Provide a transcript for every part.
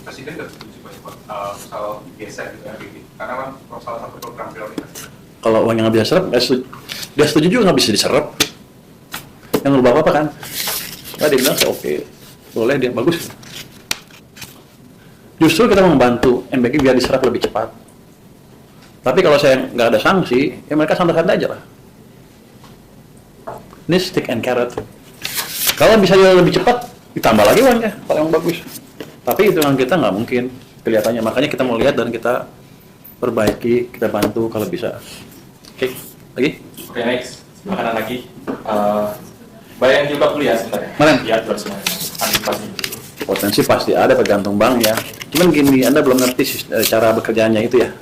Presiden nggak setuju Pak, soal geser gitu RBB, karena kan salah satu program prioritas. Kalau uang yang nggak bisa serap, dia setuju juga nggak bisa diserap. Yang lu bapak apa kan? Nah, dia bilang oke, boleh, dia bagus. Justru kita membantu MBK biar diserap lebih cepat. Tapi kalau saya nggak ada sanksi, ya mereka santai-santai aja lah. Ini stick and carrot. Kalau bisa jual lebih cepat, ditambah lagi uangnya, kalau yang bagus. Tapi itu yang kita nggak mungkin kelihatannya. Makanya kita mau lihat dan kita perbaiki, kita bantu kalau bisa. Oke, lagi? Oke, next. Makanan lagi. Bayang juga kuliah sebenarnya. Mana? Diatur semuanya. Antisipasi. Potensi pasti ada, tergantung bank ya. Cuman gini, Anda belum ngerti cara bekerjanya itu ya.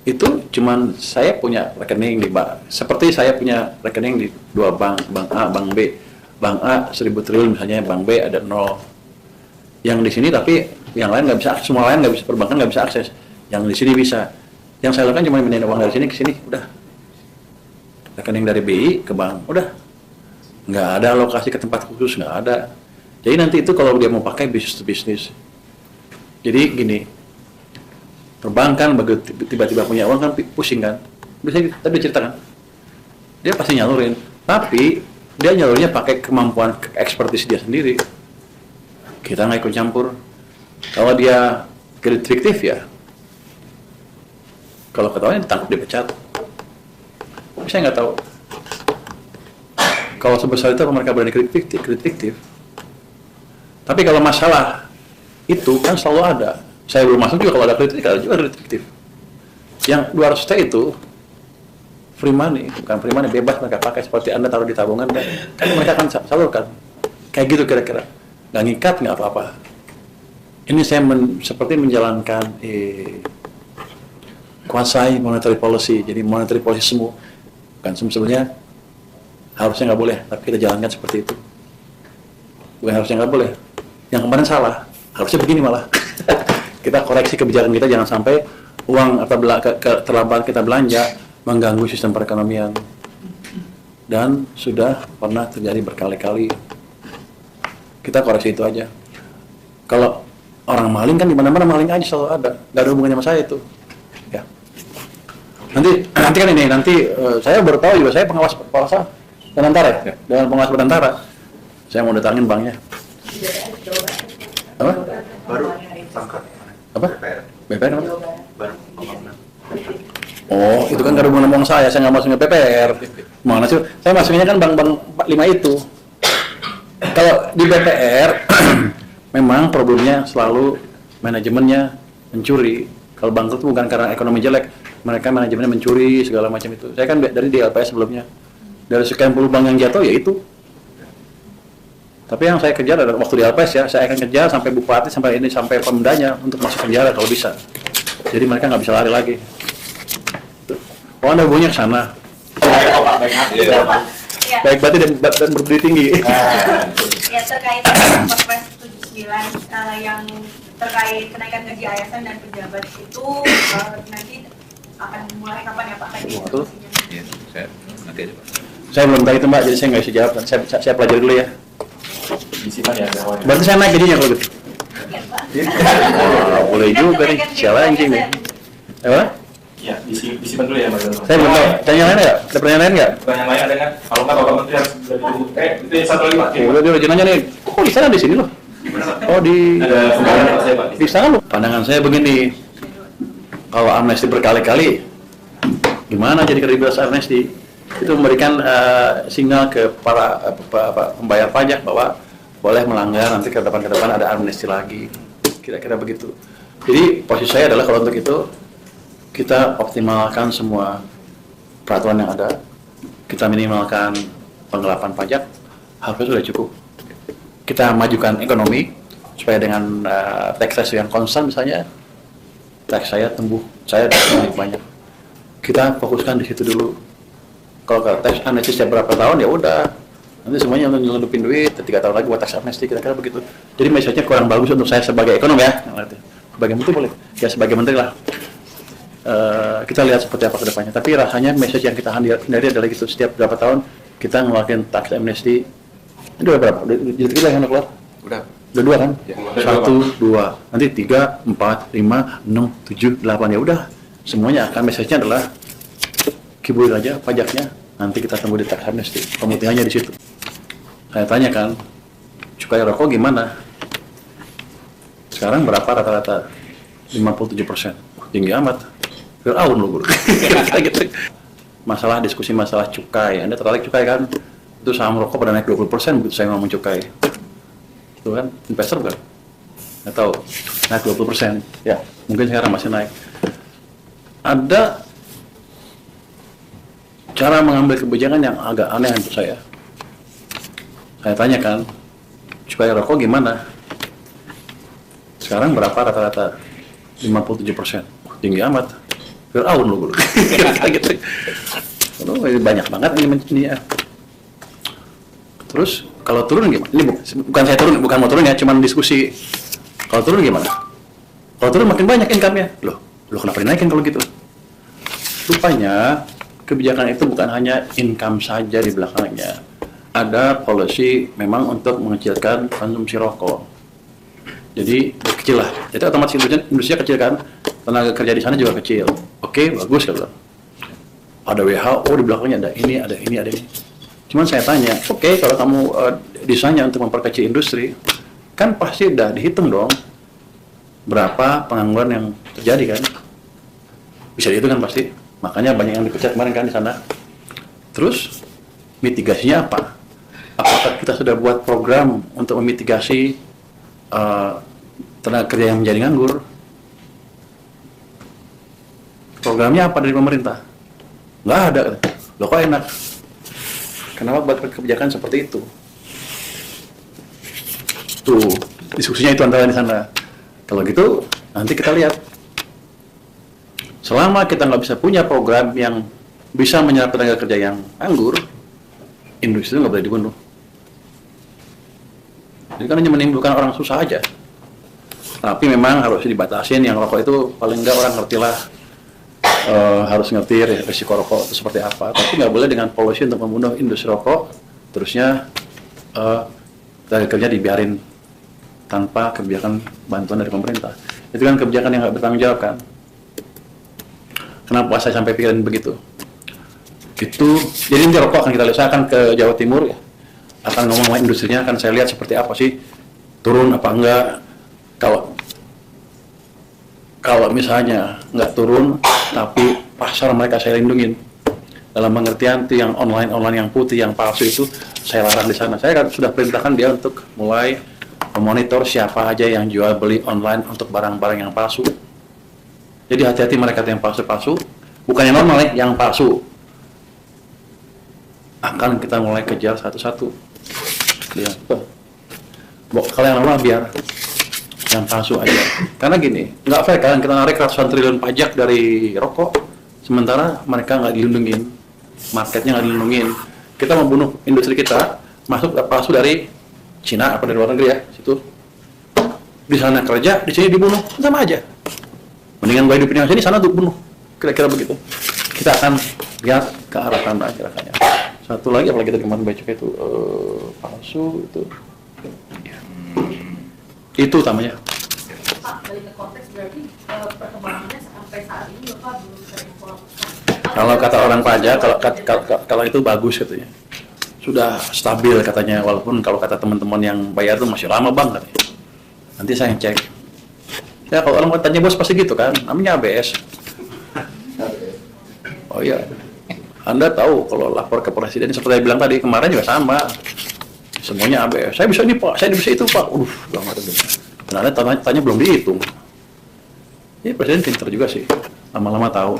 Itu cuman saya punya rekening di bank. Seperti saya punya rekening di dua bank, bank A, bank B. Bank A 1.000 triliun misalnya, bank B ada 0. Yang di sini tapi yang lain nggak bisa akses, semua lain nggak bisa, perbankan nggak bisa akses. Yang di sini bisa. Yang saya lakukan cuma pindahin uang dari sini ke sini, udah. Rekening dari BI ke bank, udah. Nggak ada alokasi ke tempat khusus, nggak ada. Jadi nanti itu kalau dia mau pakai bisnis to bisnis. Jadi gini, perbankan begitu tiba-tiba punya uang kan pusing kan. Bisa tadi ceritakan. Dia pasti nyalurin, tapi dia nyalurnya pakai kemampuan ekspertis dia sendiri. Kita nggak ikut campur. Kalau dia kredit fiktif ya, kalau ketahuan ditangkap, dipecat. Saya nggak tahu. Kalau sebesar itu mereka berani kredit fiktif. Tapi kalau masalah itu kan selalu ada. Saya belum masuk juga kalau ada kredit, ada juga kredit fiktif. Yang 200 T itu free money, bukan free money, bebas mereka pakai seperti Anda taruh di tabungan kan mereka akan salurkan. Kayak gitu kira-kira. Nggak ngikat, nggak apa-apa. Ini saya seperti menjalankan kuasai monetary policy. Jadi monetary policy semua kan sebenarnya harusnya nggak boleh, tapi kita jalankan seperti itu. Bukan harusnya nggak boleh. Yang kemarin salah, harusnya begini malah. Kita koreksi kebijakan kita, jangan sampai uang atau terlambat kita belanja mengganggu sistem perekonomian. Dan sudah pernah terjadi berkali-kali. Kita koreksi itu aja. Kalau orang maling kan di mana-mana maling aja selalu ada, nggak ada hubungannya sama saya itu. Ya. Nanti kan ini, saya baru tahu juga saya pengawas Danantara ya, dengan pengawas Danantara. Saya mau datangin banknya. Apa? Baru sangkat. Apa? BPR apa? Baru pembangunan. Oh, itu kan nggak ada hubungan sama saya nggak masuknya BPR. Mana sih? Saya masuknya kan bank-bank 5 itu. Kalau di BPR, memang problemnya selalu manajemennya mencuri. Kalau bangkrut itu bukan karena ekonomi jelek, mereka manajemennya mencuri segala macam itu. Saya kan dari di LPS sebelumnya, dari sekian puluh bank yang jatuh ya itu. Tapi yang saya kejar adalah waktu di LPS ya, saya akan kejar sampai bupati, sampai pemdanya untuk masuk penjara kalau bisa. Jadi mereka nggak bisa lari lagi. Oh, Anda hubungannya ke sana. Baik berarti dan berdiri tinggi. Ya, terkait Perpres 79 yang terkait kenaikan gaji ASN dan pejabat itu nanti akan mulai kapan ya Pak? Betul. Iya, saya nanti aja Pak. Saya belum tahu itu Mbak, jadi saya nggak bisa jawab. Saya pelajari dulu ya. Disimpan ya. Berarti saya naik gajinya kalau gitu. Oh, boleh juga nih. Siapa anjing nih? Apa? Ya, disimpan dulu ya Mas. Saya belum tahu. Tanya lain nggak? Ada pertanyaan lain nggak? Pertanyaan lain ada nggak? Kalau nggak Bapak Menteri harus itu yang satu lagi Pak. Udah dia rajin nanya nih. Kok di sana di sini loh? Oh di saya Pak. di sana loh. Pandangan saya begini. Kalau amnesti berkali-kali, gimana jadi kredibilitas amnesti? Itu memberikan sinyal ke para pembayar pajak bahwa boleh melanggar, nanti ke depan ada amnesti lagi. Kira-kira begitu. Jadi posisi saya adalah kalau untuk itu kita optimalkan semua peraturan yang ada, kita minimalkan penggelapan pajak, harusnya sudah cukup. Kita majukan ekonomi supaya dengan tax ratio yang konstan misalnya, tax saya tumbuh, saya naik banyak. Kita fokuskan di situ dulu. Kalau tax amnesty setiap berapa tahun ya udah, nanti semuanya nyelundupin duit, 3 tahun lagi buat tax amnesty, kira-kira begitu. Jadi message-nya kurang bagus untuk saya sebagai ekonom ya, sebagai menteri boleh, ya sebagai menteri lah. Kita lihat seperti apa ke depannya. Tapi rasanya message yang kita hindari adalah gitu, setiap berapa tahun kita ngeluarin tax amnesty. Itu udah berapa? Jadi kita yang keluar? Udah. Udah 2 kan? Ya. 1, 2, nanti 3, 4, 5, 6, 7, 8, ya udah. Semuanya akan message-nya adalah kibuin aja pajaknya, nanti kita tunggu di tax amnesty. Pemutihannya di situ. Saya tanya kan, cukai rokok gimana? Sekarang berapa rata-rata? 57%. Tinggi amat. Fir'aun loh guru. Gitu. Masalah diskusi masalah cukai. Anda tertarik cukai kan? Itu saham rokok pada naik 20% begitu saya ngomong cukai. Itu kan investor bukan? Nggak tahu. Naik 20%. Ya, mungkin sekarang masih naik. Ada cara mengambil kebijakan yang agak aneh untuk saya. Saya tanya kan, cukai rokok gimana? Sekarang berapa rata-rata? 57%. Tinggi amat. Fir'aun loh guru. Gitu. Banyak banget ini ya. Terus kalau turun gimana? Ini bukan saya turun, bukan mau turun ya, cuman diskusi. Kalau turun gimana? Kalau turun makin banyak income-nya. Loh kenapa dinaikin kalau gitu? Rupanya kebijakan itu bukan hanya income saja di belakangnya. Ada policy memang untuk mengecilkan konsumsi rokok. Jadi kecil lah. Jadi otomatis industri kecil kan, tenaga kerja di sana juga kecil. Oke, bagus kalau. Ada WHO di belakangnya, ada ini, ada ini, ada ini. Cuman saya tanya, oke, kalau kamu desainnya untuk memperkecil industri, kan pasti udah dihitung dong berapa pengangguran yang terjadi kan? Bisa dihitung kan pasti. Makanya banyak yang dipecat kemarin kan di sana. Terus mitigasinya apa? Apakah kita sudah buat program untuk memitigasi tenaga kerja yang menjadi nganggur? Programnya apa dari pemerintah? Nggak ada. Loh kok enak? Kenapa buat kebijakan seperti itu? Tuh, diskusinya itu antara di sana. Kalau gitu, nanti kita lihat. Selama kita nggak bisa punya program yang bisa menyerap tenaga kerja yang nganggur, industri itu nggak boleh dibunuh. Jadi kan hanya menimbulkan orang susah aja. Tapi memang harus dibatasin, yang rokok itu paling nggak orang ngerti lah. Harus ngerti risiko rokok itu seperti apa. Tapi nggak boleh dengan policy untuk membunuh industri rokok, terusnya tenaga kerja dibiarin tanpa kebijakan bantuan dari pemerintah. Itu kan kebijakan yang nggak bertanggung jawab kan. Kenapa saya sampai pikirin begitu? Itu, jadi ini rokok akan kita lihat. Saya akan ke Jawa Timur ya, akan ngomong sama industrinya, akan saya lihat seperti apa sih, turun apa enggak. Kalau misalnya nggak turun, tapi pasar mereka saya lindungin. Dalam pengertian itu yang online yang putih, yang palsu itu saya larang di sana. Saya kan sudah perintahkan dia untuk mulai memonitor siapa aja yang jual beli online untuk barang-barang yang palsu. Jadi hati-hati mereka yang palsu-palsu, bukan yang normal ya, yang palsu. Akan kita mulai kejar satu-satu. Lihat, kalau yang normal biar yang palsu aja. Karena gini, nggak fair kan kita narik ratusan triliun pajak dari rokok, sementara mereka nggak dilindungin, marketnya nggak dilindungin. Kita membunuh industri kita, masuk palsu dari Cina apa dari luar negeri ya, situ. Di sana kerja, di sini dibunuh, sama aja. Mendingan gue hidupin yang sini, sana tuh bunuh. Kira-kira begitu. Kita akan lihat ke arah sana kira-kira. Satu lagi, apalagi kita kemarin baca itu palsu itu. Ya. Itu utamanya. Pak, balik ke konteks berarti perkembangannya sampai saat ini Bapak belum terinformasikan. Kalau kata orang pajak, kalau itu bagus katanya. Sudah stabil katanya, walaupun kalau kata teman-teman yang bayar itu masih lama banget. Nanti saya cek. Ya kalau orang mau tanya bos pasti gitu kan, namanya ABS. Oh iya, Anda tahu kalau lapor ke presiden seperti saya bilang tadi kemarin juga sama. Semuanya ABS. Saya bisa ini Pak, saya bisa itu Pak. Banget itu. Ternyata tanya belum dihitung. Ya presiden pintar juga sih, lama-lama tahu.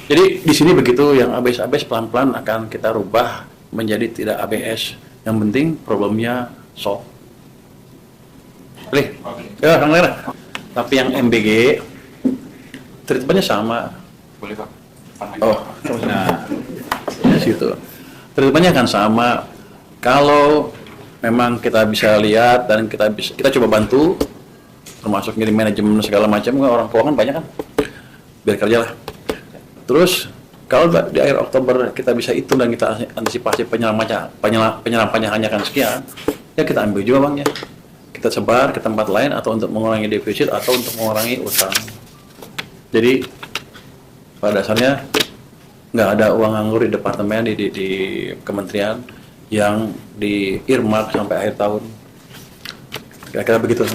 Jadi di sini begitu, yang ABS pelan-pelan akan kita rubah menjadi tidak ABS. Yang penting problemnya solve. Boleh? Ya, Kang Lera. Tapi yang MBG treatmentnya sama. Boleh Pak. Oh, nah, di situ. Treatmentnya akan sama. Kalau memang kita bisa lihat dan kita coba bantu, termasuk ngirim manajemen segala macam, orang keuangan banyak kan, biar kerja lah. Terus kalau di akhir Oktober kita bisa hitung dan kita antisipasi penyerapannya hanya kan sekian, ya kita ambil juga uangnya. kita sebar ke tempat lain atau untuk mengurangi defisit atau untuk mengurangi utang. Jadi pada dasarnya nggak ada uang nganggur di departemen di kementerian yang di earmark sampai akhir tahun. Kira-kira begitu.